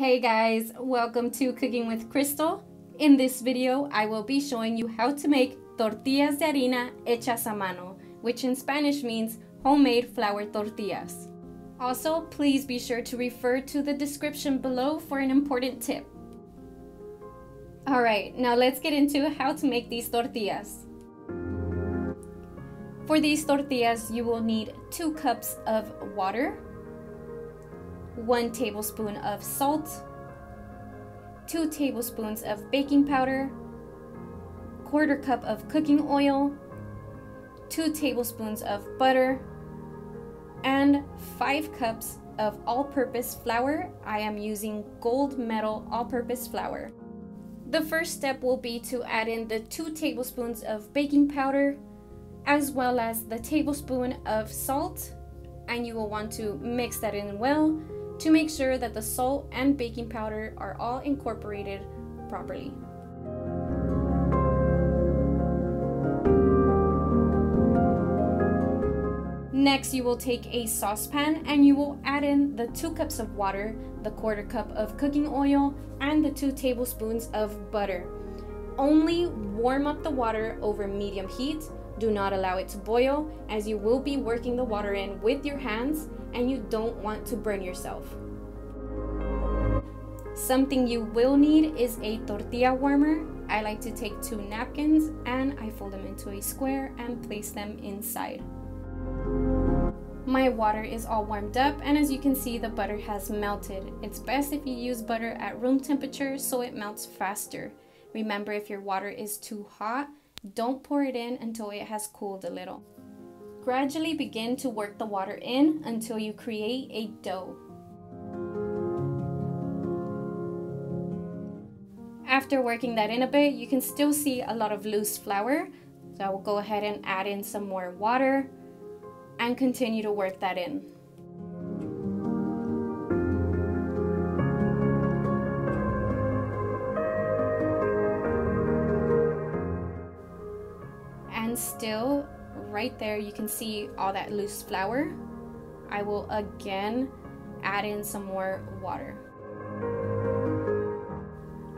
Hey guys, welcome to Cooking with Crystal. In this video, I will be showing you how to make tortillas de harina hechas a mano, which in Spanish means homemade flour tortillas. Also, please be sure to refer to the description below for an important tip. Alright, now let's get into how to make these tortillas. For these tortillas, you will need 2 cups of water, 1 tablespoon of salt, 2 tablespoons of baking powder, 1/4 cup of cooking oil, 2 tablespoons of butter, and 5 cups of all-purpose flour. I am using gold medal all-purpose flour. The first step will be to add in the 2 tablespoons of baking powder as well as the tablespoon of salt, and you will want to mix that in well to make sure that the salt and baking powder are all incorporated properly. Next, you will take a saucepan and you will add in the 2 cups of water, the 1/4 cup of cooking oil, and the 2 tablespoons of butter. Only warm up the water over medium heat. Do not allow it to boil, as you will be working the water in with your hands and you don't want to burn yourself. Something you will need is a tortilla warmer. I like to take 2 napkins and I fold them into a square and place them inside. My water is all warmed up, and as you can see, the butter has melted. It's best if you use butter at room temperature so it melts faster. Remember, if your water is too hot, don't pour it in until it has cooled a little. Gradually begin to work the water in until you create a dough. After working that in a bit, you can still see a lot of loose flour. So I will go ahead and add in some more water and continue to work that in. And still, right there, you can see all that loose flour. I will again add in some more water.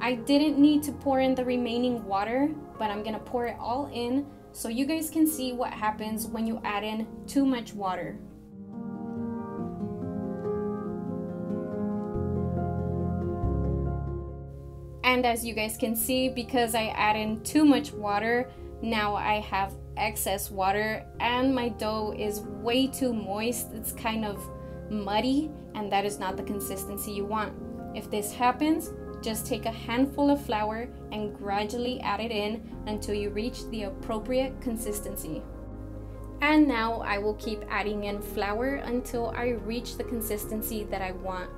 I didn't need to pour in the remaining water, but I'm gonna pour it all in so you guys can see what happens when you add in too much water. And as you guys can see, because I add in too much water, now I have excess water and my dough is way too moist. It's kind of muddy, and that is not the consistency you want. If this happens, just take a handful of flour and gradually add it in until you reach the appropriate consistency. And now I will keep adding in flour until I reach the consistency that I want.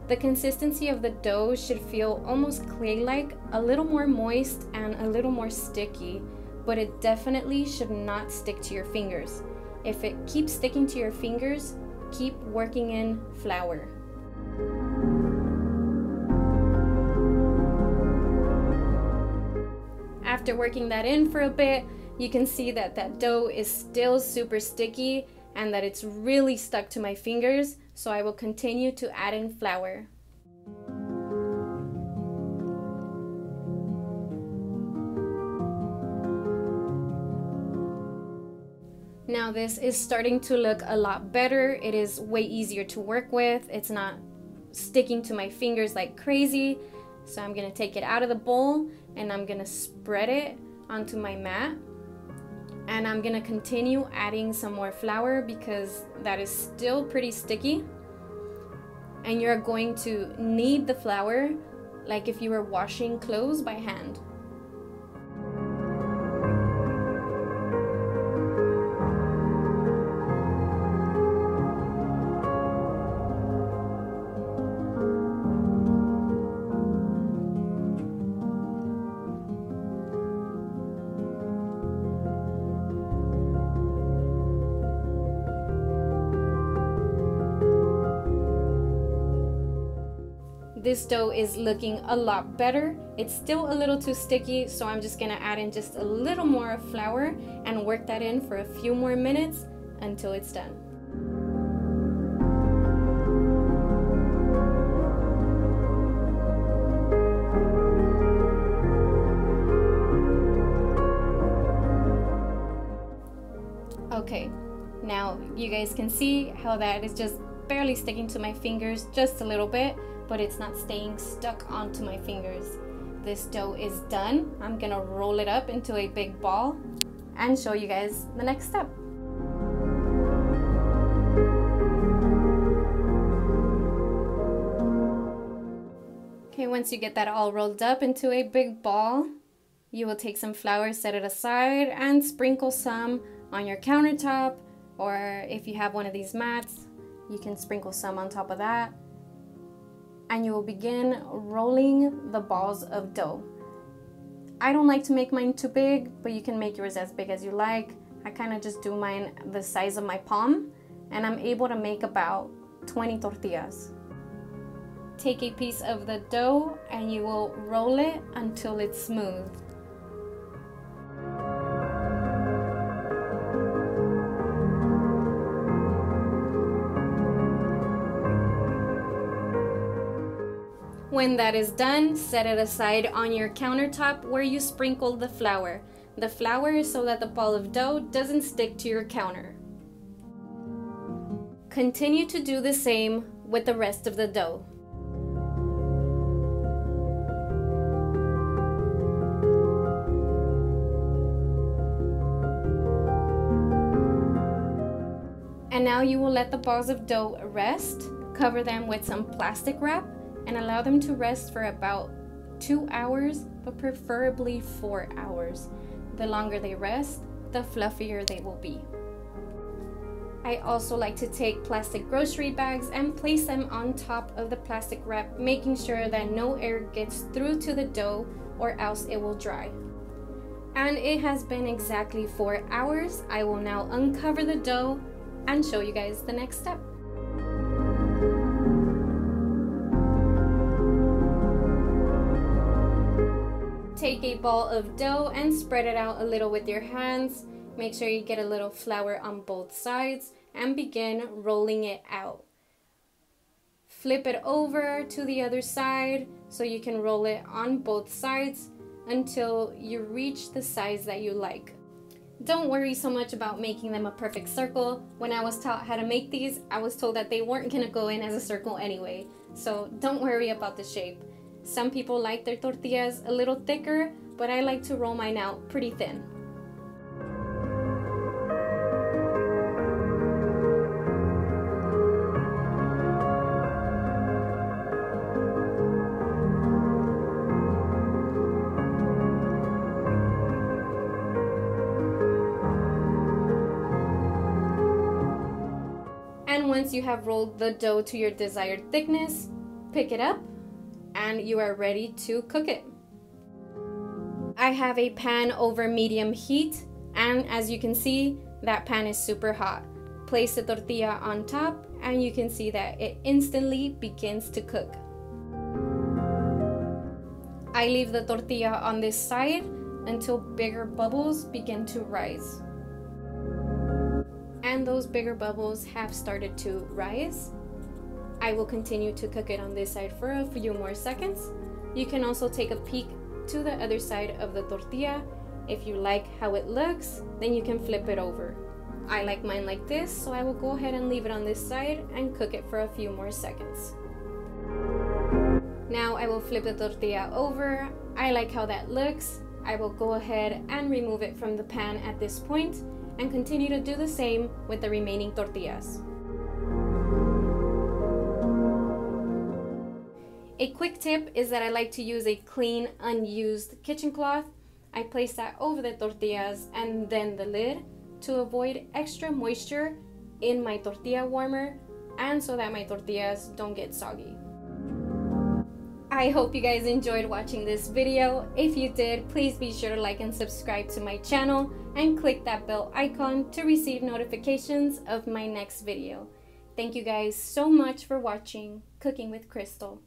The consistency of the dough should feel almost clay-like, a little more moist and a little more sticky, but it definitely should not stick to your fingers. If it keeps sticking to your fingers, keep working in flour. After working that in for a bit, you can see that that dough is still super sticky and that it's really stuck to my fingers, so I will continue to add in flour. Now this is starting to look a lot better. It is way easier to work with. It's not sticking to my fingers like crazy. So I'm gonna take it out of the bowl and I'm gonna spread it onto my mat. And I'm gonna continue adding some more flour because that is still pretty sticky. And you're going to knead the flour like if you were washing clothes by hand. This dough is looking a lot better. It's still a little too sticky, so I'm just gonna add in just a little more flour and work that in for a few more minutes until it's done. Okay, now you guys can see how that is just barely sticking to my fingers just a little bit, but it's not staying stuck onto my fingers. This dough is done. I'm gonna roll it up into a big ball and show you guys the next step. Okay, once you get that all rolled up into a big ball, you will take some flour, set it aside, and sprinkle some on your countertop, or if you have one of these mats, you can sprinkle some on top of that. And you will begin rolling the balls of dough. I don't like to make mine too big, but you can make yours as big as you like. I kind of just do mine the size of my palm, and I'm able to make about 20 tortillas. Take a piece of the dough and you will roll it until it's smooth. When that is done, set it aside on your countertop where you sprinkled the flour. The flour is so that the ball of dough doesn't stick to your counter. Continue to do the same with the rest of the dough. And now you will let the balls of dough rest, cover them with some plastic wrap, and allow them to rest for about 2 hours, but preferably 4 hours. The longer they rest, the fluffier they will be. I also like to take plastic grocery bags and place them on top of the plastic wrap, making sure that no air gets through to the dough or else it will dry. And it has been exactly 4 hours. I will now uncover the dough and show you guys the next step. Take a ball of dough and spread it out a little with your hands. Make sure you get a little flour on both sides and begin rolling it out. Flip it over to the other side so you can roll it on both sides until you reach the size that you like. Don't worry so much about making them a perfect circle. When I was taught how to make these, I was told that they weren't gonna go in as a circle anyway, so don't worry about the shape. Some people like their tortillas a little thicker, but I like to roll mine out pretty thin. And once you have rolled the dough to your desired thickness, pick it up and you are ready to cook it. I have a pan over medium heat, and as you can see, that pan is super hot. Place the tortilla on top and you can see that it instantly begins to cook. I leave the tortilla on this side until bigger bubbles begin to rise. And those bigger bubbles have started to rise. I will continue to cook it on this side for a few more seconds. You can also take a peek to the other side of the tortilla. If you like how it looks, then you can flip it over. I like mine like this, so I will go ahead and leave it on this side and cook it for a few more seconds. Now I will flip the tortilla over. I like how that looks. I will go ahead and remove it from the pan at this point and continue to do the same with the remaining tortillas. A quick tip is that I like to use a clean, unused kitchen cloth. I place that over the tortillas and then the lid to avoid extra moisture in my tortilla warmer and so that my tortillas don't get soggy. I hope you guys enjoyed watching this video. If you did, please be sure to like and subscribe to my channel and click that bell icon to receive notifications of my next video. Thank you guys so much for watching Cooking with Crystal.